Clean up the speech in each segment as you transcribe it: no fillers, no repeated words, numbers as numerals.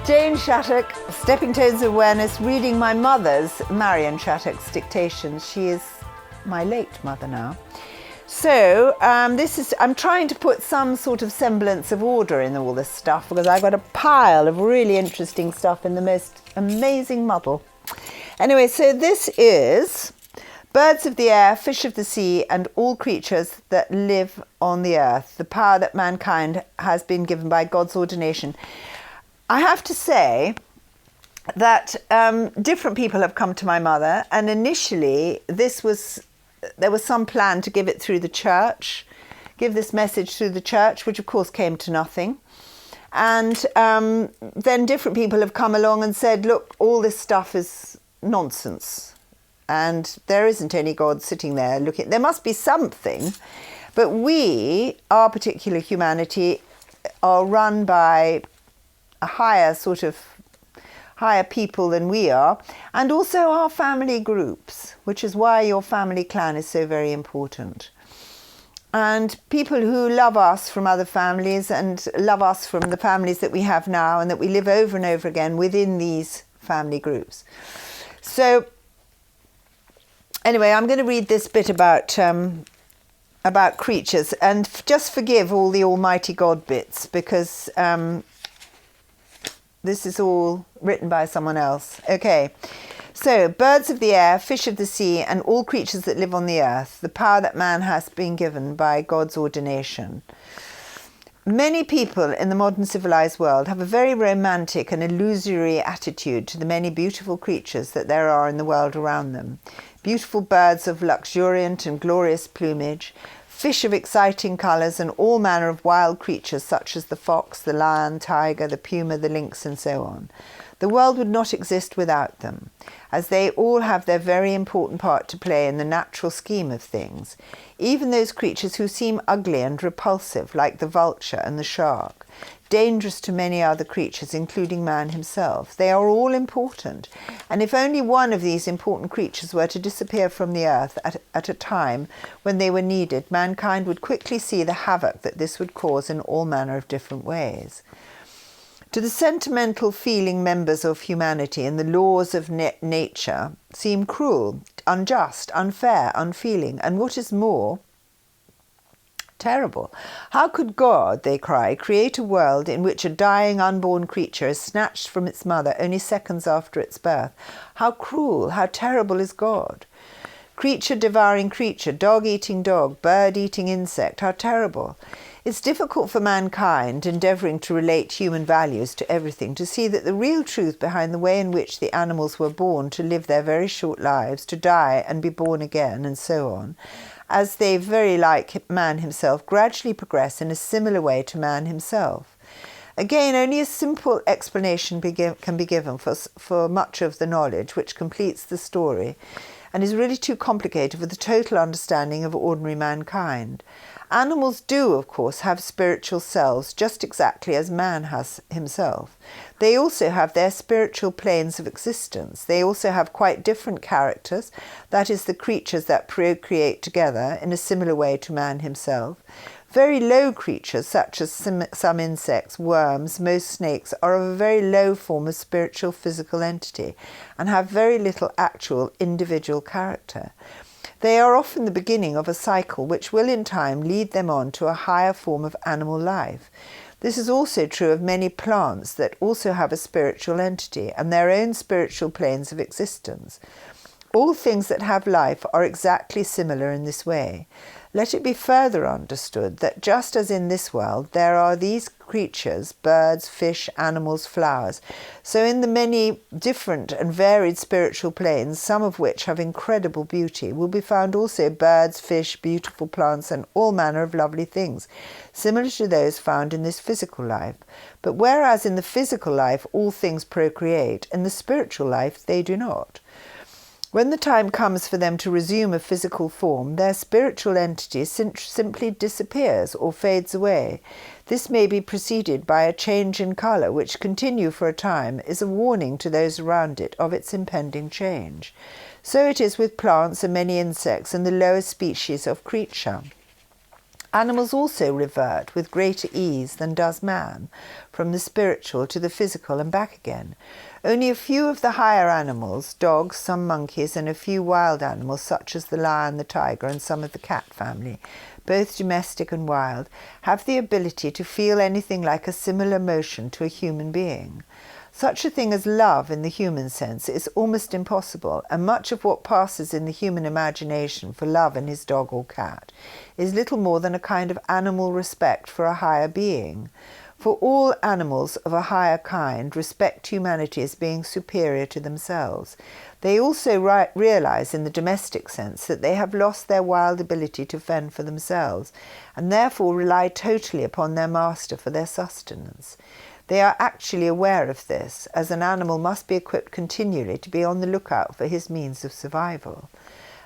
Jane Shattock, Stepping Tones of Awareness, reading my mother's, Marion Shattock's dictation. She is my late mother now. So I'm trying to put some sort of semblance of order in all this stuff because I've got a pile of really interesting stuff in the most amazing muddle. Anyway, so this is birds of the air, fish of the sea, and all creatures that live on the earth, the power that mankind has been given by God's ordination. I have to say that different people have come to my mother, and initially there was some plan to give it through the church, give this message through the church, which of course came to nothing. And then different people have come along and said, look, all this stuff is nonsense, and there isn't any God sitting there looking. There must be something, but our particular humanity, are run by a higher people than we are, and also our family groups, which is why your family clan is so very important. And people who love us from other families and love us from the families that we have now and that we live over and over again within these family groups. So anyway, I'm going to read this bit about creatures, and just forgive all the Almighty God bits, because this is all written by someone else. Okay, so birds of the air, fish of the sea, and all creatures that live on the earth, the power that man has been given by God's ordination. Many people in the modern civilized world have a very romantic and illusory attitude to the many beautiful creatures that there are in the world around them. Beautiful birds of luxuriant and glorious plumage, fish of exciting colours, and all manner of wild creatures such as the fox, the lion, tiger, the puma, the lynx, and so on. The world would not exist without them, as they all have their very important part to play in the natural scheme of things. Even those creatures who seem ugly and repulsive, like the vulture and the shark, dangerous to many other creatures, including man himself. They are all important, and if only one of these important creatures were to disappear from the earth at a time when they were needed, mankind would quickly see the havoc that this would cause in all manner of different ways. To the sentimental feeling members of humanity, and the laws of nature seem cruel, unjust, unfair, unfeeling, and what is more, terrible. How could God, they cry, create a world in which a dying unborn creature is snatched from its mother only seconds after its birth? How cruel, how terrible is God? Creature devouring creature, dog eating dog, bird eating insect, how terrible. It's difficult for mankind, endeavouring to relate human values to everything, to see that the real truth behind the way in which the animals were born to live their very short lives, to die and be born again, and so on, as they, very like man himself, gradually progress in a similar way to man himself. Again, only a simple explanation can be given for much of the knowledge which completes the story, and is really too complicated for the total understanding of ordinary mankind. Animals do, of course, have spiritual selves, just exactly as man has himself. They also have their spiritual planes of existence. They also have quite different characters, that is, the creatures that procreate together in a similar way to man himself. Very low creatures, such as some insects, worms, most snakes, are of a very low form of spiritual physical entity and have very little actual individual character. They are often the beginning of a cycle which will in time lead them on to a higher form of animal life. This is also true of many plants that also have a spiritual entity and their own spiritual planes of existence. All things that have life are exactly similar in this way. Let it be further understood that just as in this world there are these creatures, birds, fish, animals, flowers, so in the many different and varied spiritual planes, some of which have incredible beauty, will be found also birds, fish, beautiful plants, and all manner of lovely things, similar to those found in this physical life. But whereas in the physical life all things procreate, in the spiritual life they do not. When the time comes for them to resume a physical form, their spiritual entity simply disappears or fades away. This may be preceded by a change in colour, which, continue for a time, is a warning to those around it of its impending change. So it is with plants and many insects and the lower species of creature. Animals also revert with greater ease than does man, from the spiritual to the physical and back again. Only a few of the higher animals, dogs, some monkeys, and a few wild animals such as the lion, the tiger, and some of the cat family, both domestic and wild, have the ability to feel anything like a similar motion to a human being. Such a thing as love in the human sense is almost impossible, and much of what passes in the human imagination for love in his dog or cat is little more than a kind of animal respect for a higher being. For all animals of a higher kind respect humanity as being superior to themselves. They also realize in the domestic sense that they have lost their wild ability to fend for themselves, and therefore rely totally upon their master for their sustenance. They are actually aware of this, as an animal must be equipped continually to be on the lookout for his means of survival.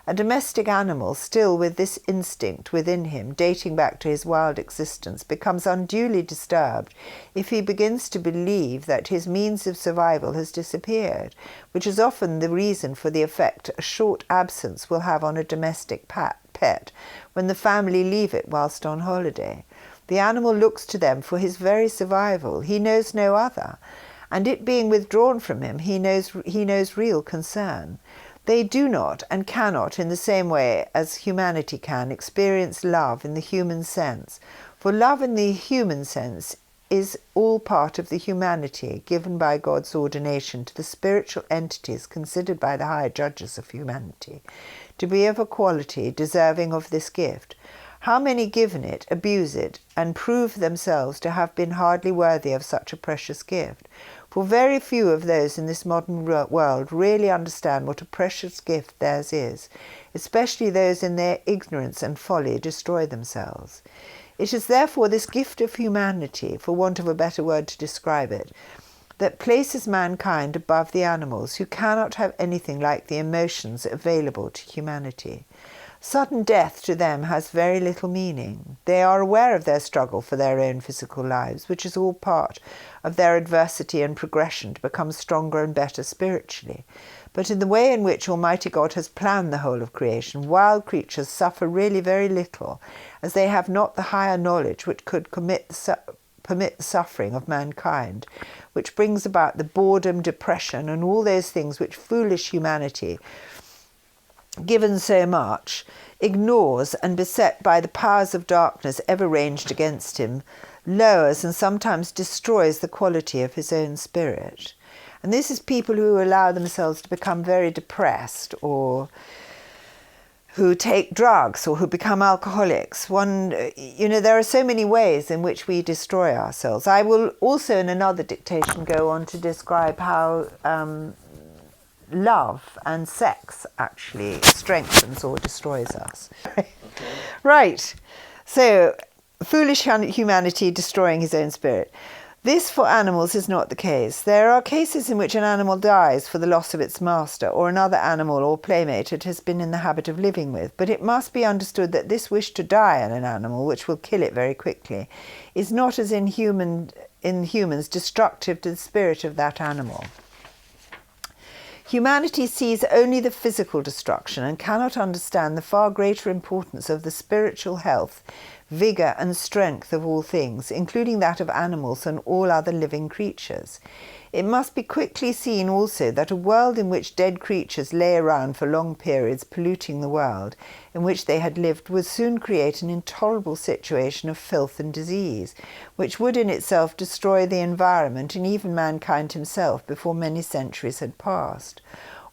A domestic animal, still with this instinct within him, dating back to his wild existence, becomes unduly disturbed if he begins to believe that his means of survival has disappeared, which is often the reason for the effect a short absence will have on a domestic pet when the family leave it whilst on holiday. The animal looks to them for his very survival. He knows no other, and it being withdrawn from him, he knows real concern. They do not and cannot, in the same way as humanity can, experience love in the human sense, for love in the human sense is all part of the humanity given by God's ordination to the spiritual entities considered by the higher judges of humanity to be of a quality deserving of this gift. How many given it, abuse it, and prove themselves to have been hardly worthy of such a precious gift? For very few of those in this modern world really understand what a precious gift theirs is, especially those in their ignorance and folly destroy themselves. It is therefore this gift of humanity, for want of a better word to describe it, that places mankind above the animals, who cannot have anything like the emotions available to humanity. Sudden death to them has very little meaning. They are aware of their struggle for their own physical lives, which is all part of their adversity and progression to become stronger and better spiritually. But in the way in which Almighty God has planned the whole of creation, wild creatures suffer really very little, as they have not the higher knowledge which could permit the suffering of mankind, which brings about the boredom, depression, and all those things which foolish humanity, given so much, ignores, and beset by the powers of darkness ever ranged against him, lowers and sometimes destroys the quality of his own spirit. And this is people who allow themselves to become very depressed, or who take drugs, or who become alcoholics. There are so many ways in which we destroy ourselves. I will also in another dictation go on to describe how love and sex actually strengthens or destroys us. Right. So, foolish humanity destroying his own spirit. This for animals is not the case. There are cases in which an animal dies for the loss of its master, or another animal or playmate it has been in the habit of living with, but it must be understood that this wish to die in an animal, which will kill it very quickly, is not, as in humans, destructive to the spirit of that animal. Humanity sees only the physical destruction and cannot understand the far greater importance of the spiritual health, vigour and strength of all things, including that of animals and all other living creatures. It must be quickly seen also that a world in which dead creatures lay around for long periods polluting the world in which they had lived would soon create an intolerable situation of filth and disease, which would in itself destroy the environment and even mankind himself before many centuries had passed.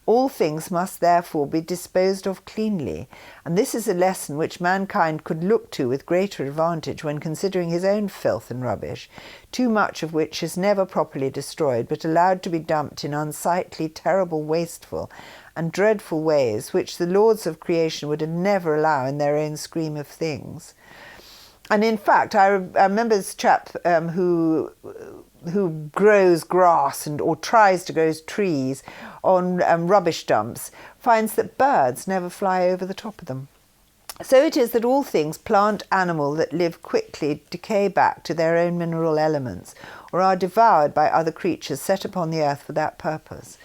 All things must therefore be disposed of cleanly, and this is a lesson which mankind could look to with greater advantage when considering his own filth and rubbish, too much of which is never properly destroyed, but allowed to be dumped in unsightly, terrible, wasteful, and dreadful ways, which the lords of creation would never allow in their own scheme of things. And in fact, I remember this chap who grows grass or tries to grow trees on rubbish dumps, finds that birds never fly over the top of them. So it is that all things, plant, animal, that live quickly decay back to their own mineral elements, or are devoured by other creatures set upon the earth for that purpose.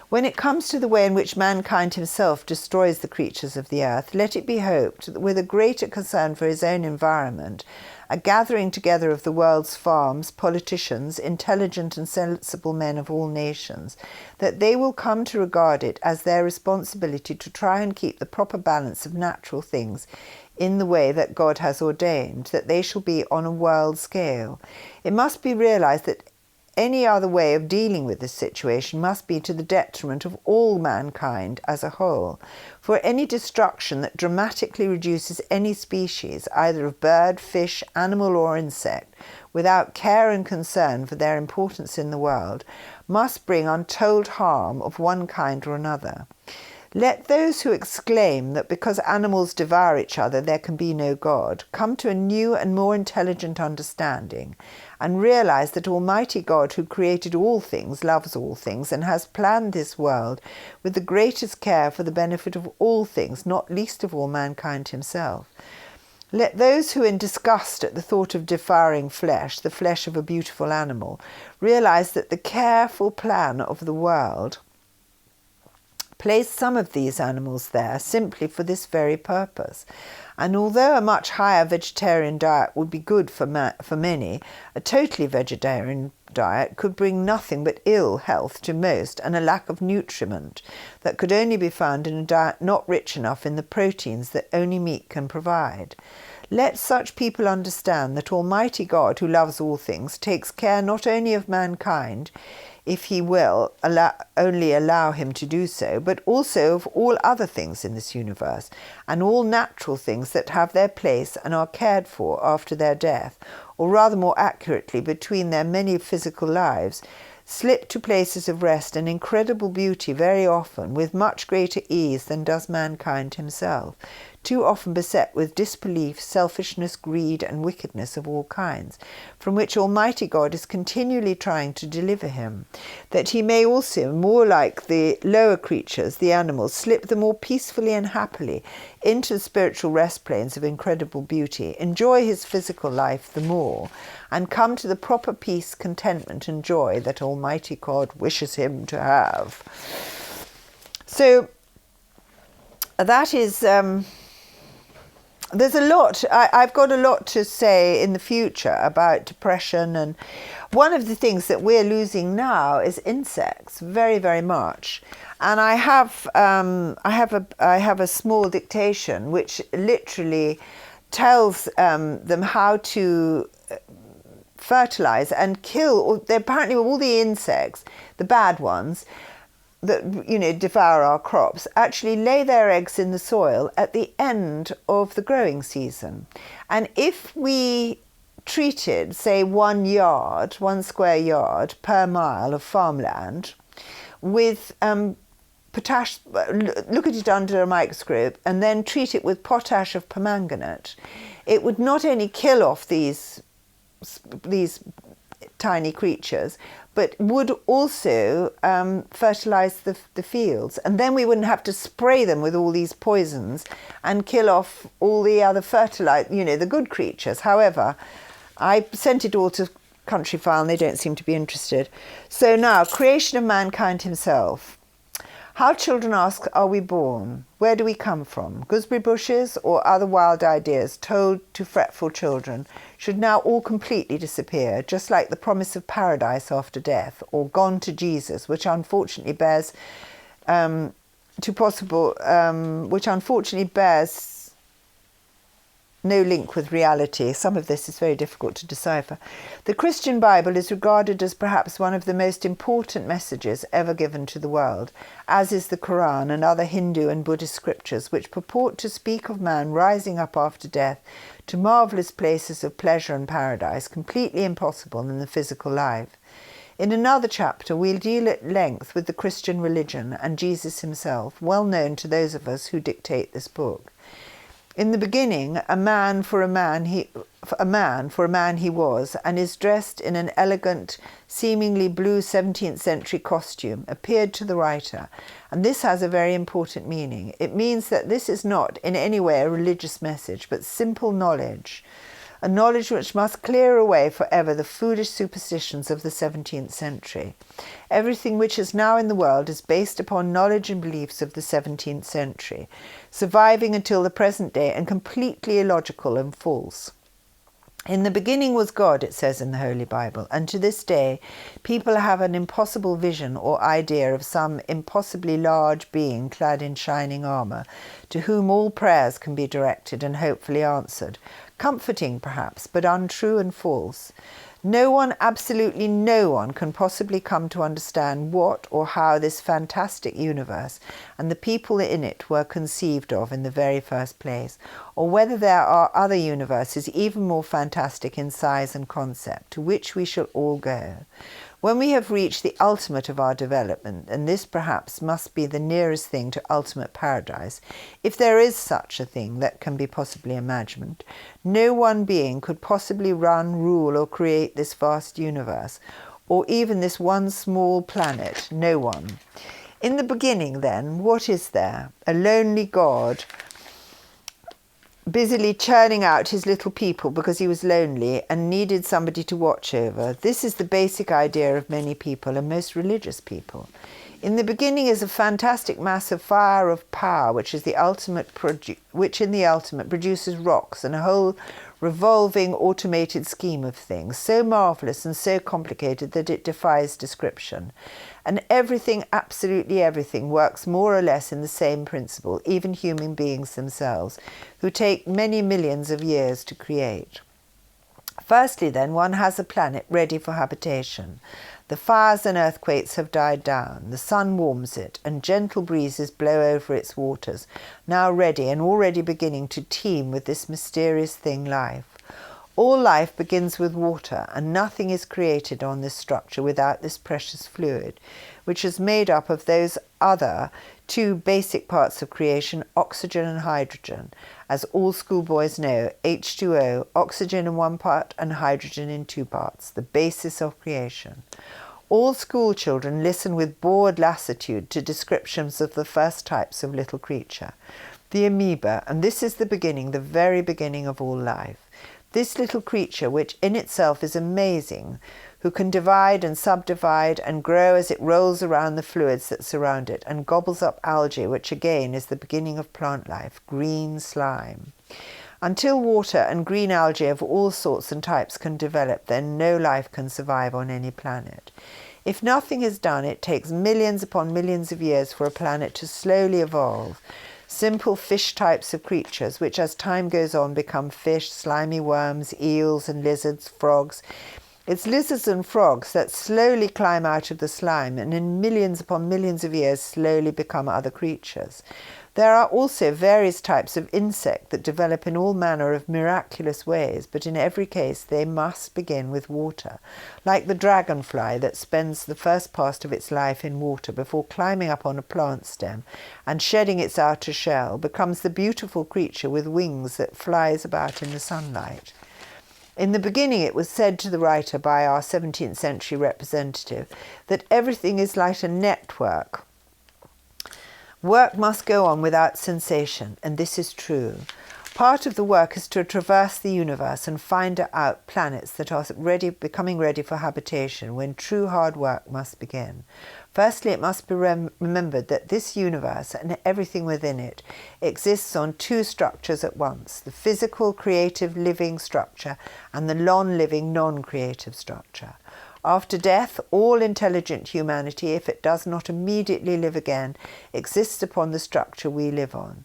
When it comes to the way in which mankind himself destroys the creatures of the earth, let it be hoped that with a greater concern for his own environment, a gathering together of the world's farms, politicians, intelligent and sensible men of all nations, that they will come to regard it as their responsibility to try and keep the proper balance of natural things in the way that God has ordained, that they shall be on a world scale. It must be realized that any other way of dealing with this situation must be to the detriment of all mankind as a whole, for any destruction that dramatically reduces any species, either of bird, fish, animal or insect, without care and concern for their importance in the world, must bring untold harm of one kind or another. Let those who exclaim that because animals devour each other there can be no God come to a new and more intelligent understanding, and realize that Almighty God, who created all things, loves all things, and has planned this world with the greatest care for the benefit of all things, not least of all mankind himself. Let those who, in disgust at the thought of devouring flesh, the flesh of a beautiful animal, realize that the careful plan of the world placed some of these animals there simply for this very purpose. And although a much higher vegetarian diet would be good for many, a totally vegetarian diet could bring nothing but ill health to most and a lack of nutriment that could only be found in a diet not rich enough in the proteins that only meat can provide. Let such people understand that Almighty God, who loves all things, takes care not only of mankind, if he will only allow him to do so, but also of all other things in this universe, and all natural things that have their place and are cared for after their death, or rather more accurately, between their many physical lives, slip to places of rest and incredible beauty very often with much greater ease than does mankind himself, too often beset with disbelief, selfishness, greed, and wickedness of all kinds, from which Almighty God is continually trying to deliver him, that he may also, more like the lower creatures, the animals, slip the more peacefully and happily into the spiritual rest plains of incredible beauty, enjoy his physical life the more, and come to the proper peace, contentment, and joy that Almighty God wishes him to have. So that is... there's a lot, I've got a lot to say in the future about depression, and one of the things that we're losing now is insects, very, very much. And I have a small dictation which literally tells them how to fertilize and kill, apparently all the insects, the bad ones, that devour our crops, actually lay their eggs in the soil at the end of the growing season. And if we treated, say, 1 square yard per mile of farmland with potash, look at it under a microscope, and then treat it with potash of permanganate, it would not only kill off these tiny creatures, but would also fertilize the fields. And then we wouldn't have to spray them with all these poisons and kill off all the other the good creatures. However, I sent it all to Countryfile and they don't seem to be interested. So now, creation of mankind himself. How children ask, are we born? Where do we come from? Gooseberry bushes or other wild ideas told to fretful children should now all completely disappear, just like the promise of paradise after death, or gone to Jesus, which unfortunately bears no link with reality. Some of this is very difficult to decipher. The Christian Bible is regarded as perhaps one of the most important messages ever given to the world, as is the Quran and other Hindu and Buddhist scriptures, which purport to speak of man rising up after death to marvellous places of pleasure and paradise, completely impossible in the physical life. In another chapter, we'll deal at length with the Christian religion and Jesus himself, well known to those of us who dictate this book. In the beginning, a man for a man he was, and is dressed in an elegant, seemingly blue 17th century costume, appeared to the writer, and this has a very important meaning. It means that this is not in any way a religious message, but simple knowledge a knowledge which must clear away forever the foolish superstitions of the 17th century. Everything which is now in the world is based upon knowledge and beliefs of the 17th century, surviving until the present day and completely illogical and false. In the beginning was God, it says in the Holy Bible, and to this day people have an impossible vision or idea of some impossibly large being clad in shining armour, to whom all prayers can be directed and hopefully answered. Comforting perhaps, but untrue and false. No one, absolutely no one, can possibly come to understand what or how this fantastic universe and the people in it were conceived of in the very first place, or whether there are other universes even more fantastic in size and concept, to which we shall all go. When we have reached the ultimate of our development, and this perhaps must be the nearest thing to ultimate paradise, if there is such a thing that can be possibly imagined, no one being could possibly run, rule, or create this vast universe, or even this one small planet. No one. In the beginning, then, what is there? A lonely God, busily churning out his little people because he was lonely and needed somebody to watch over. This is the basic idea of many people, and most religious people. In the beginning is a fantastic mass of fire, of power, which in the ultimate produces rocks and a whole revolving automated scheme of things, so marvellous and so complicated that it defies description. And everything, absolutely everything, works more or less in the same principle, even human beings themselves, who take many millions of years to create. Firstly, then, one has a planet ready for habitation. The fires and earthquakes have died down, the sun warms it, and gentle breezes blow over its waters, now ready and already beginning to teem with this mysterious thing, life. All life begins with water, and nothing is created on this structure without this precious fluid, which is made up of those other two basic parts of creation, oxygen and hydrogen. As all schoolboys know, H2O, oxygen in one part and hydrogen in two parts, the basis of creation. All school children listen with bored lassitude to descriptions of the first types of little creature, the amoeba, and this is the beginning, the very beginning of all life. This little creature, which in itself is amazing, who can divide and subdivide and grow as it rolls around the fluids that surround it and gobbles up algae, which again is the beginning of plant life, green slime. Until water and green algae of all sorts and types can develop, then no life can survive on any planet. If nothing is done, it takes millions upon millions of years for a planet to slowly evolve. Simple fish types of creatures, which as time goes on become fish, slimy worms, eels and lizards, frogs. It's lizards and frogs that slowly climb out of the slime and in millions upon millions of years slowly become other creatures. There are also various types of insect that develop in all manner of miraculous ways, but in every case they must begin with water, like the dragonfly that spends the first part of its life in water before climbing up on a plant stem and shedding its outer shell, becomes the beautiful creature with wings that flies about in the sunlight. In the beginning, it was said to the writer by our 17th century representative that everything is like a network. Work must go on without cessation, and this is true. Part of the work is to traverse the universe and find out planets that are becoming ready for habitation, when true hard work must begin. Firstly, it must be remembered that this universe and everything within it exists on two structures at once, the physical, creative, living structure and the non-living, non-creative structure. After death, all intelligent humanity, if it does not immediately live again, exists upon the structure we live on.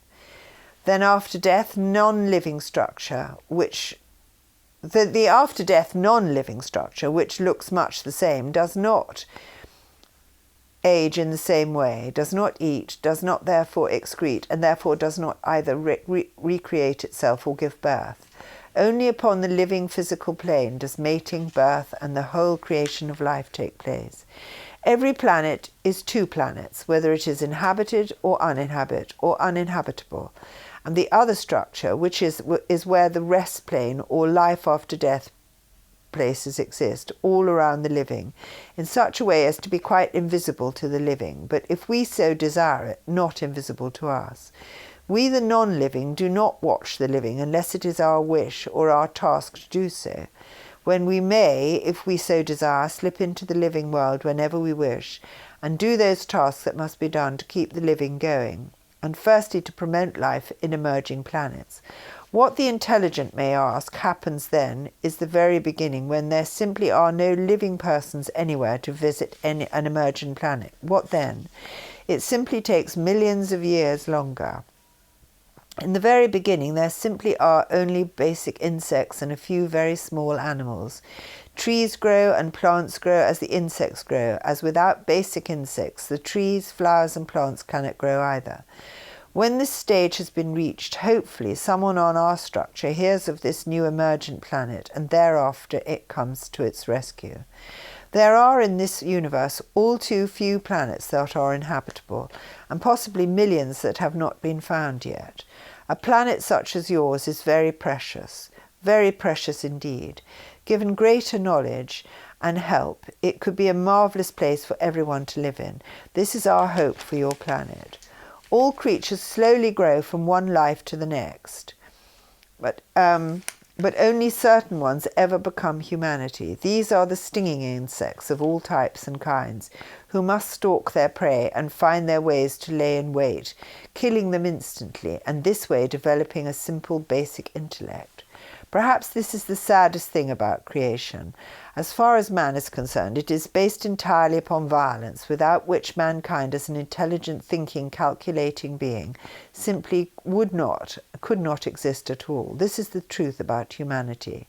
Then after death, non-living structure, the after-death non-living structure, which looks much the same, does not age in the same way, does not eat, does not therefore excrete, and therefore does not either recreate itself or give birth. Only upon the living physical plane does mating, birth, and the whole creation of life take place. Every planet is two planets, whether it is inhabited or uninhabitable. And the other structure, which is where the rest plane or life after death places exist all around the living, in such a way as to be quite invisible to the living, but if we so desire it, not invisible to us. We, the non-living, do not watch the living unless it is our wish or our task to do so, when we may, if we so desire, slip into the living world whenever we wish, and do those tasks that must be done to keep the living going, and firstly to promote life in emerging planets. What the intelligent may ask happens then is the very beginning, when there simply are no living persons anywhere to visit an emerging planet. What then? It simply takes millions of years longer. In the very beginning, there simply are only basic insects and a few very small animals. Trees grow and plants grow as the insects grow, as without basic insects, the trees, flowers and plants cannot grow either. When this stage has been reached, hopefully someone on our structure hears of this new emergent planet, and thereafter it comes to its rescue. There are in this universe all too few planets that are inhabitable, and possibly millions that have not been found yet. A planet such as yours is very precious indeed. Given greater knowledge and help, it could be a marvellous place for everyone to live in. This is our hope for your planet. All creatures slowly grow from one life to the next, but only certain ones ever become humanity. These are the stinging insects of all types and kinds, who must stalk their prey and find their ways to lay in wait, killing them instantly, and this way developing a simple basic intellect. Perhaps this is the saddest thing about creation. As far as man is concerned, it is based entirely upon violence, without which mankind as an intelligent, thinking, calculating being simply could not exist at all. This is the truth about humanity.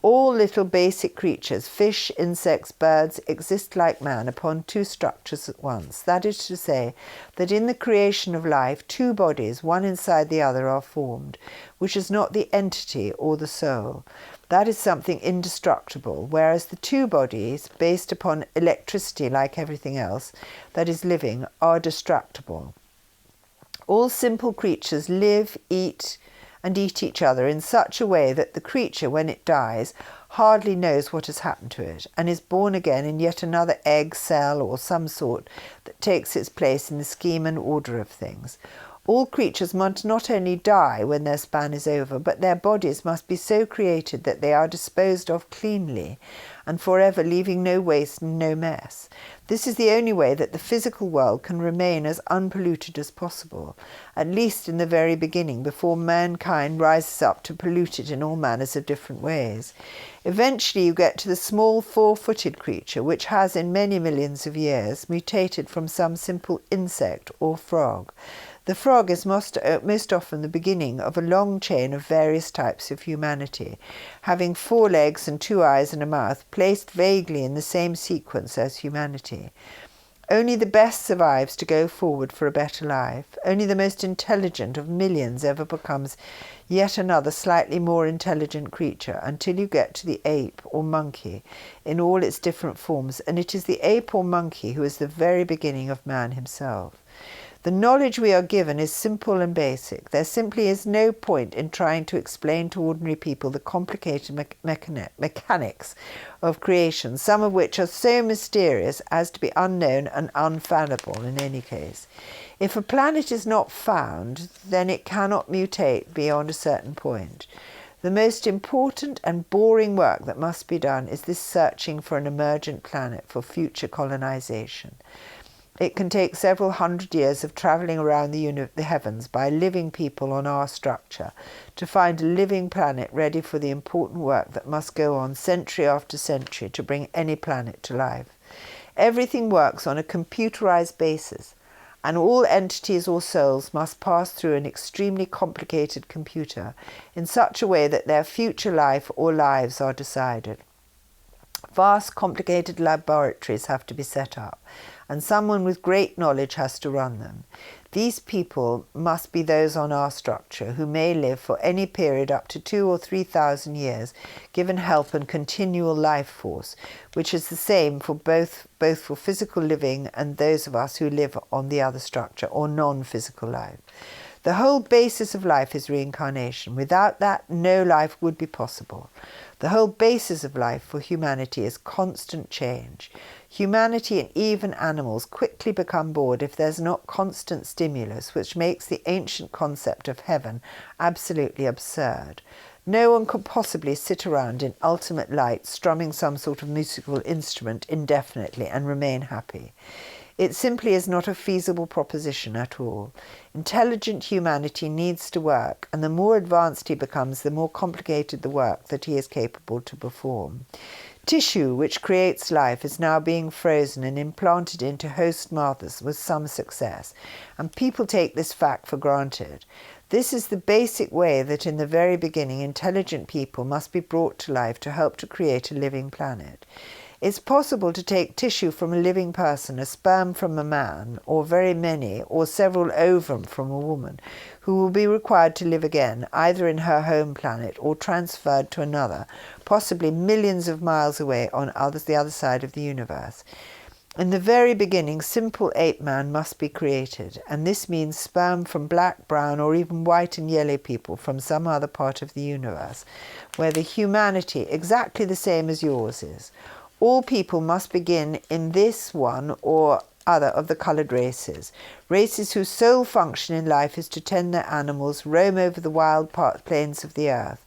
All little basic creatures, fish, insects, birds, exist like man upon two structures at once. That is to say, that in the creation of life, two bodies, one inside the other, are formed, which is not the entity or the soul. That is something indestructible, whereas the two bodies, based upon electricity like everything else that is living, are destructible. All simple creatures live, eat, and eat each other in such a way that the creature, when it dies, hardly knows what has happened to it, and is born again in yet another egg, cell, or some sort that takes its place in the scheme and order of things. All creatures must not only die when their span is over, but their bodies must be so created that they are disposed of cleanly and forever, leaving no waste and no mess. This is the only way that the physical world can remain as unpolluted as possible, at least in the very beginning, before mankind rises up to pollute it in all manners of different ways. Eventually you get to the small four-footed creature, which has in many millions of years mutated from some simple insect or frog. The frog is most often the beginning of a long chain of various types of humanity, having 4 legs and 2 eyes and a mouth, placed vaguely in the same sequence as humanity. Only the best survives to go forward for a better life. Only the most intelligent of millions ever becomes yet another slightly more intelligent creature, until you get to the ape or monkey in all its different forms, and it is the ape or monkey who is the very beginning of man himself. The knowledge we are given is simple and basic. There simply is no point in trying to explain to ordinary people the complicated mechanics of creation, some of which are so mysterious as to be unknown and unfathomable in any case. If a planet is not found, then it cannot mutate beyond a certain point. The most important and boring work that must be done is this searching for an emergent planet for future colonization. It can take several hundred years of travelling around the heavens by living people on our structure to find a living planet ready for the important work that must go on century after century to bring any planet to life. Everything works on a computerized basis, and all entities or souls must pass through an extremely complicated computer in such a way that their future life or lives are decided. Vast, complicated laboratories have to be set up, and someone with great knowledge has to run them. These people must be those on our structure who may live for any period up to 2,000 or 3,000 years, given help and continual life force, which is the same for both for physical living and those of us who live on the other structure or non-physical life. The whole basis of life is reincarnation. Without that, no life would be possible. The whole basis of life for humanity is constant change. Humanity and even animals quickly become bored if there's not constant stimulus, which makes the ancient concept of heaven absolutely absurd. No one could possibly sit around in ultimate light strumming some sort of musical instrument indefinitely and remain happy. It simply is not a feasible proposition at all. Intelligent humanity needs to work, and the more advanced he becomes, the more complicated the work that he is capable to perform. Tissue, which creates life, is now being frozen and implanted into host mothers with some success, and people take this fact for granted. This is the basic way that in the very beginning intelligent people must be brought to life to help to create a living planet. It's possible to take tissue from a living person, a sperm from a man, or very many, or several ovum from a woman, who will be required to live again, either in her home planet or transferred to another, possibly millions of miles away on the other side of the universe. In the very beginning, simple ape man must be created, and this means sperm from black, brown, or even white and yellow people from some other part of the universe, where the humanity exactly the same as yours is. All people must begin in this one or other of the coloured races, races whose sole function in life is to tend their animals, roam over the wild plains of the earth.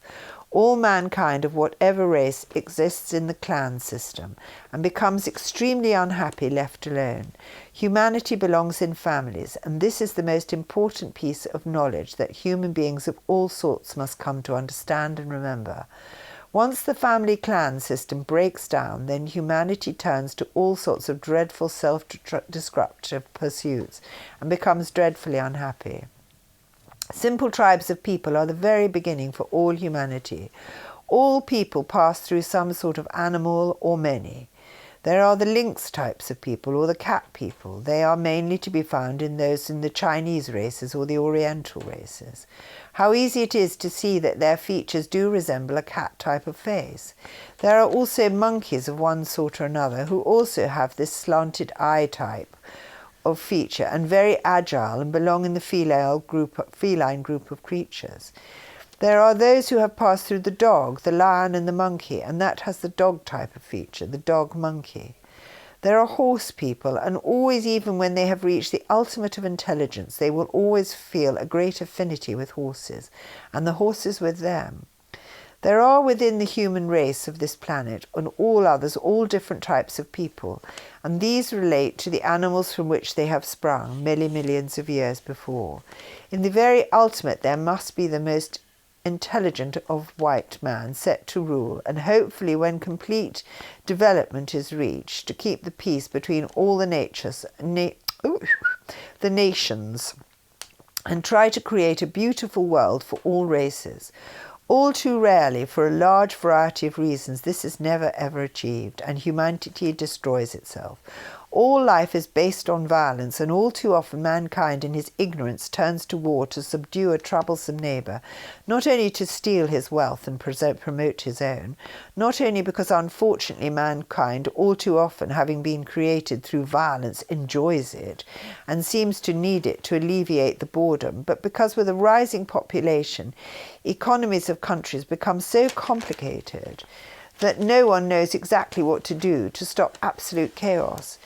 All mankind of whatever race exists in the clan system and becomes extremely unhappy left alone. Humanity belongs in families, and this is the most important piece of knowledge that human beings of all sorts must come to understand and remember. Once the family clan system breaks down, then humanity turns to all sorts of dreadful self-destructive pursuits and becomes dreadfully unhappy. Simple tribes of people are the very beginning for all humanity. All people pass through some sort of animal or many. There are the lynx types of people or the cat people. They are mainly to be found in those in the Chinese races or the Oriental races. How easy it is to see that their features do resemble a cat type of face. There are also monkeys of one sort or another who also have this slanted eye type of feature and very agile and belong in the feline group of creatures. There are those who have passed through the dog, the lion and the monkey, and that has the dog type of feature, the dog-monkey. There are horse people, and always, even when they have reached the ultimate of intelligence, they will always feel a great affinity with horses, and the horses with them. There are within the human race of this planet and all others all different types of people, and these relate to the animals from which they have sprung many millions of years before. In the very ultimate there must be the most intelligent of white man set to rule, and hopefully when complete development is reached, to keep the peace between all the nations, and try to create a beautiful world for all races. All too rarely, for a large variety of reasons, this is never ever achieved, and humanity destroys itself. All life is based on violence, and all too often mankind in his ignorance turns to war to subdue a troublesome neighbour, not only to steal his wealth and promote his own, not only because unfortunately mankind, all too often having been created through violence, enjoys it and seems to need it to alleviate the boredom, but because with a rising population, economies of countries become so complicated that no one knows exactly what to do to stop absolute chaos.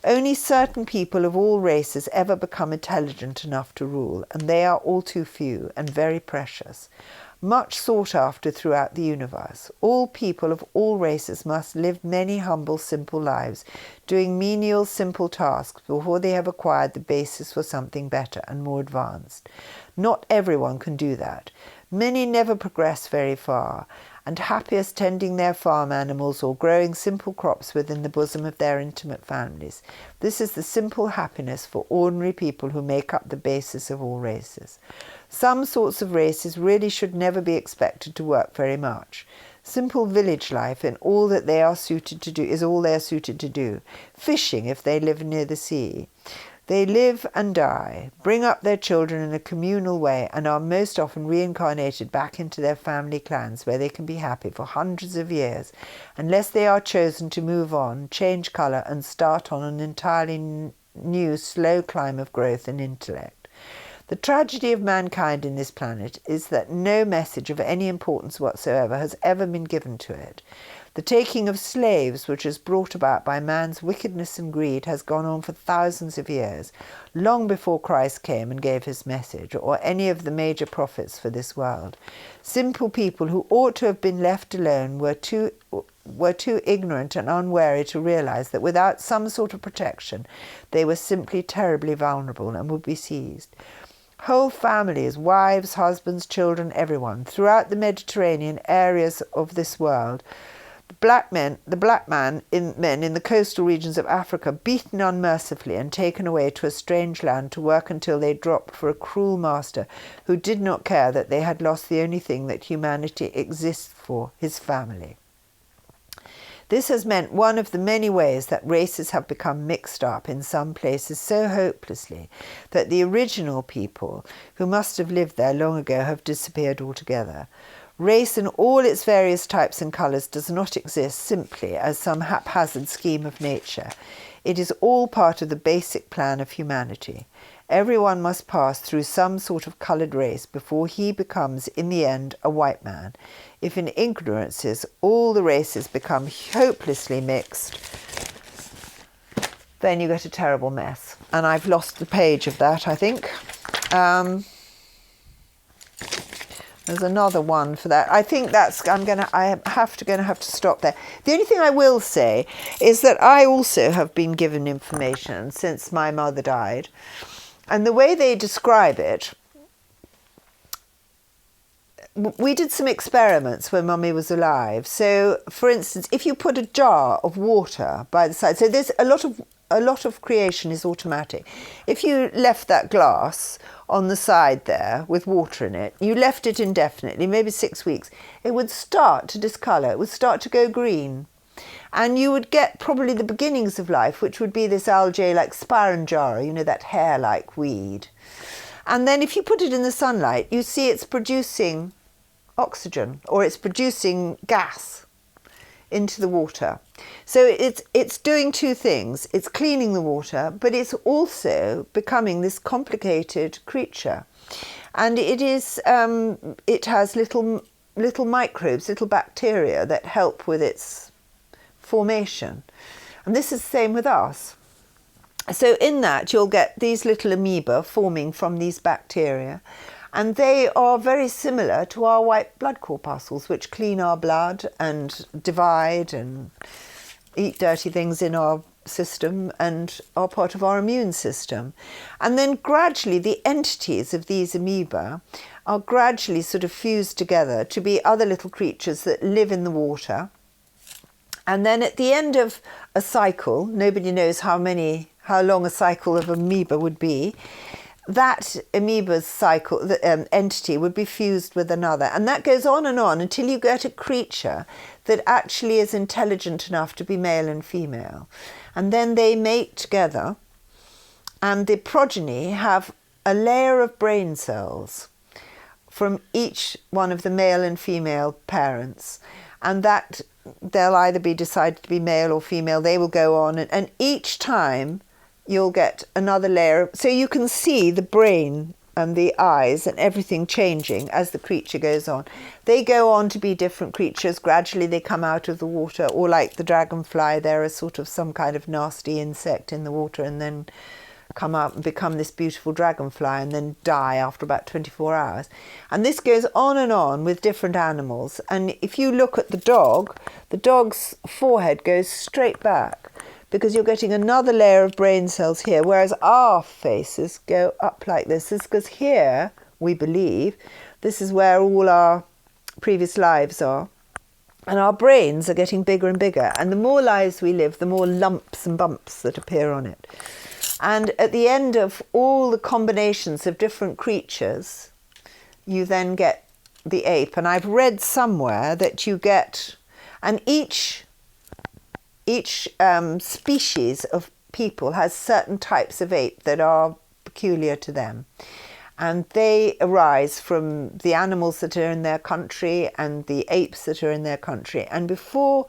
Only certain people of all races ever become intelligent enough to rule, and they are all too few and very precious. Much sought after throughout the universe. All people of all races must live many humble, simple lives, doing menial, simple tasks before they have acquired the basis for something better and more advanced. Not everyone can do that. Many never progress very far, and happiest tending their farm animals or growing simple crops within the bosom of their intimate families. This is the simple happiness for ordinary people who make up the basis of all races. Some sorts of races really should never be expected to work very much. Simple village life and all that they are suited to do is all they are suited to do. Fishing if they live near the sea. They live and die, bring up their children in a communal way, and are most often reincarnated back into their family clans where they can be happy for hundreds of years, unless they are chosen to move on, change colour and start on an entirely new slow climb of growth and intellect. The tragedy of mankind in this planet is that no message of any importance whatsoever has ever been given to it. The taking of slaves, which is brought about by man's wickedness and greed, has gone on for thousands of years, long before Christ came and gave his message, or any of the major prophets for this world. Simple people who ought to have been left alone were too ignorant and unwary to realize that without some sort of protection, they were simply terribly vulnerable and would be seized. Whole families, wives, husbands, children, everyone, throughout the Mediterranean areas of this world, the black men in the coastal regions of Africa, beaten unmercifully and taken away to a strange land to work until they dropped for a cruel master who did not care that they had lost the only thing that humanity exists for, his family. This has meant one of the many ways that races have become mixed up in some places so hopelessly that the original people, who must have lived there long ago, have disappeared altogether. Race in all its various types and colours does not exist simply as some haphazard scheme of nature. It is all part of the basic plan of humanity. Everyone must pass through some sort of coloured race before he becomes, in the end, a white man. If in ignorances all the races become hopelessly mixed, then you get a terrible mess. And I've lost the page of that, I think. There's another one for that. I think that's, I'm gonna have to stop there. The only thing I will say is that I also have been given information since my mother died. And the way they describe it, we did some experiments when Mummy was alive. So, for instance, if you put a jar of water by the side, so there's a lot of creation is automatic. If you left that glass on the side there with water in it, you left it indefinitely, maybe 6 weeks, it would start to discolour, it would start to go green. And you would get probably the beginnings of life, which would be this algae like Spironjara, you know, that hair-like weed. And then if you put it in the sunlight, you see it's producing oxygen, or it's producing gas into the water. So it's doing two things. It's cleaning the water, but it's also becoming this complicated creature. And it has little microbes, little bacteria that help with its formation. And this is the same with us. So in that you'll get these little amoeba forming from these bacteria, and they are very similar to our white blood corpuscles, which clean our blood and divide and eat dirty things in our system and are part of our immune system. And then gradually the entities of these amoeba are gradually sort of fused together to be other little creatures that live in the water. And then at the end of a cycle, nobody knows how long a cycle of amoeba would be, that amoeba's cycle, the entity, would be fused with another. And that goes on until you get a creature that actually is intelligent enough to be male and female. And then they mate together, and the progeny have a layer of brain cells from each one of the male and female parents. And that they'll either be decided to be male or female. They will go on, and each time you'll get another layer. So you can see the brain and the eyes and everything changing as the creature goes on. They go on to be different creatures. Gradually they come out of the water, or like the dragonfly, they're a sort of some kind of nasty insect in the water and then come out and become this beautiful dragonfly and then die after about 24 hours. And this goes on with different animals. And if you look at the dog's forehead goes straight back, because you're getting another layer of brain cells here, whereas our faces go up like this. This is because here, we believe, this is where all our previous lives are. And our brains are getting bigger and bigger. And the more lives we live, the more lumps and bumps that appear on it. And at the end of all the combinations of different creatures, you then get the ape. And I've read somewhere that you get, and each species of people has certain types of ape that are peculiar to them. And they arise from the animals that are in their country and the apes that are in their country. And before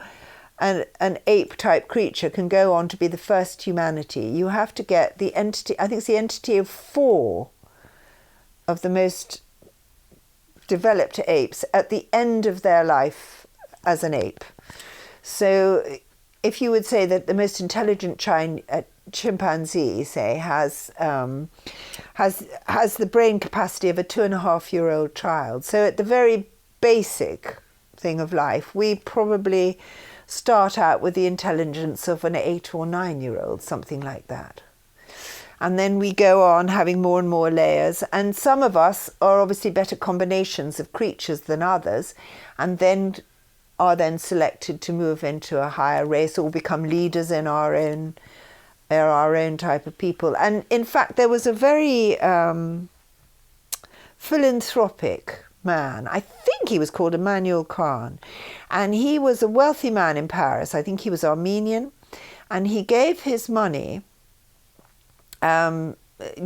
an ape-type creature can go on to be the first humanity, you have to get the entity, I think it's the entity of 4 of the most developed apes at the end of their life as an ape. So if you would say that the most intelligent chimpanzee, say, has the brain capacity of a 2.5-year-old child. So at the very basic thing of life, we probably start out with the intelligence of an 8 or 9-year-old, something like that. And then we go on having more and more layers. And some of us are obviously better combinations of creatures than others, and then are then selected to move into a higher race or become leaders in our own type of people. And in fact, there was a very philanthropic man. I think he was called Immanuel Kant. And he was a wealthy man in Paris. I think he was Armenian. And he gave his money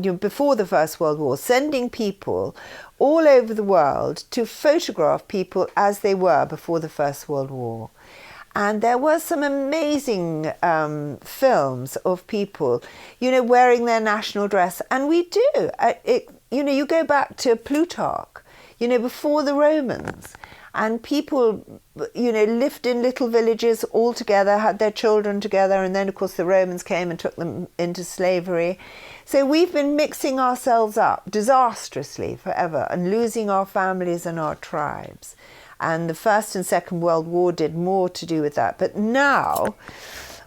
before the First World War, sending people all over the world to photograph people as they were before the First World War. And there were some amazing films of people, wearing their national dress. And we do. You go back to Plutarch, before the Romans. And people, lived in little villages all together, had their children together. And then, of course, the Romans came and took them into slavery. So we've been mixing ourselves up disastrously forever and losing our families and our tribes. And the First and Second World War did more to do with that. But now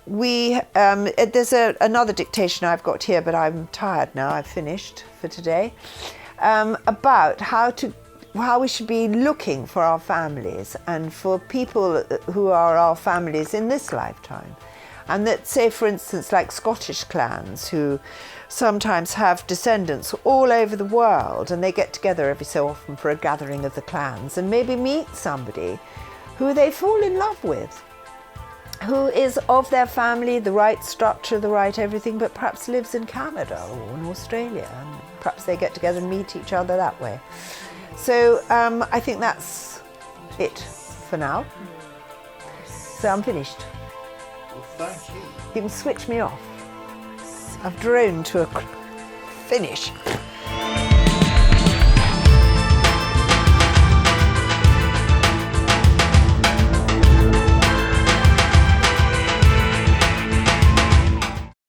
there's another dictation I've got here, but I'm tired now. I've finished for today, about how we should be looking for our families and for people who are our families in this lifetime. And that, say, for instance, like Scottish clans who sometimes have descendants all over the world, and they get together every so often for a gathering of the clans and maybe meet somebody who they fall in love with, who is of their family, the right structure, the right everything, but perhaps lives in Canada or in Australia, and perhaps they get together and meet each other that way. So I think that's it for now. So I'm finished. Well, thank you. You can switch me off. I've droned to a finish.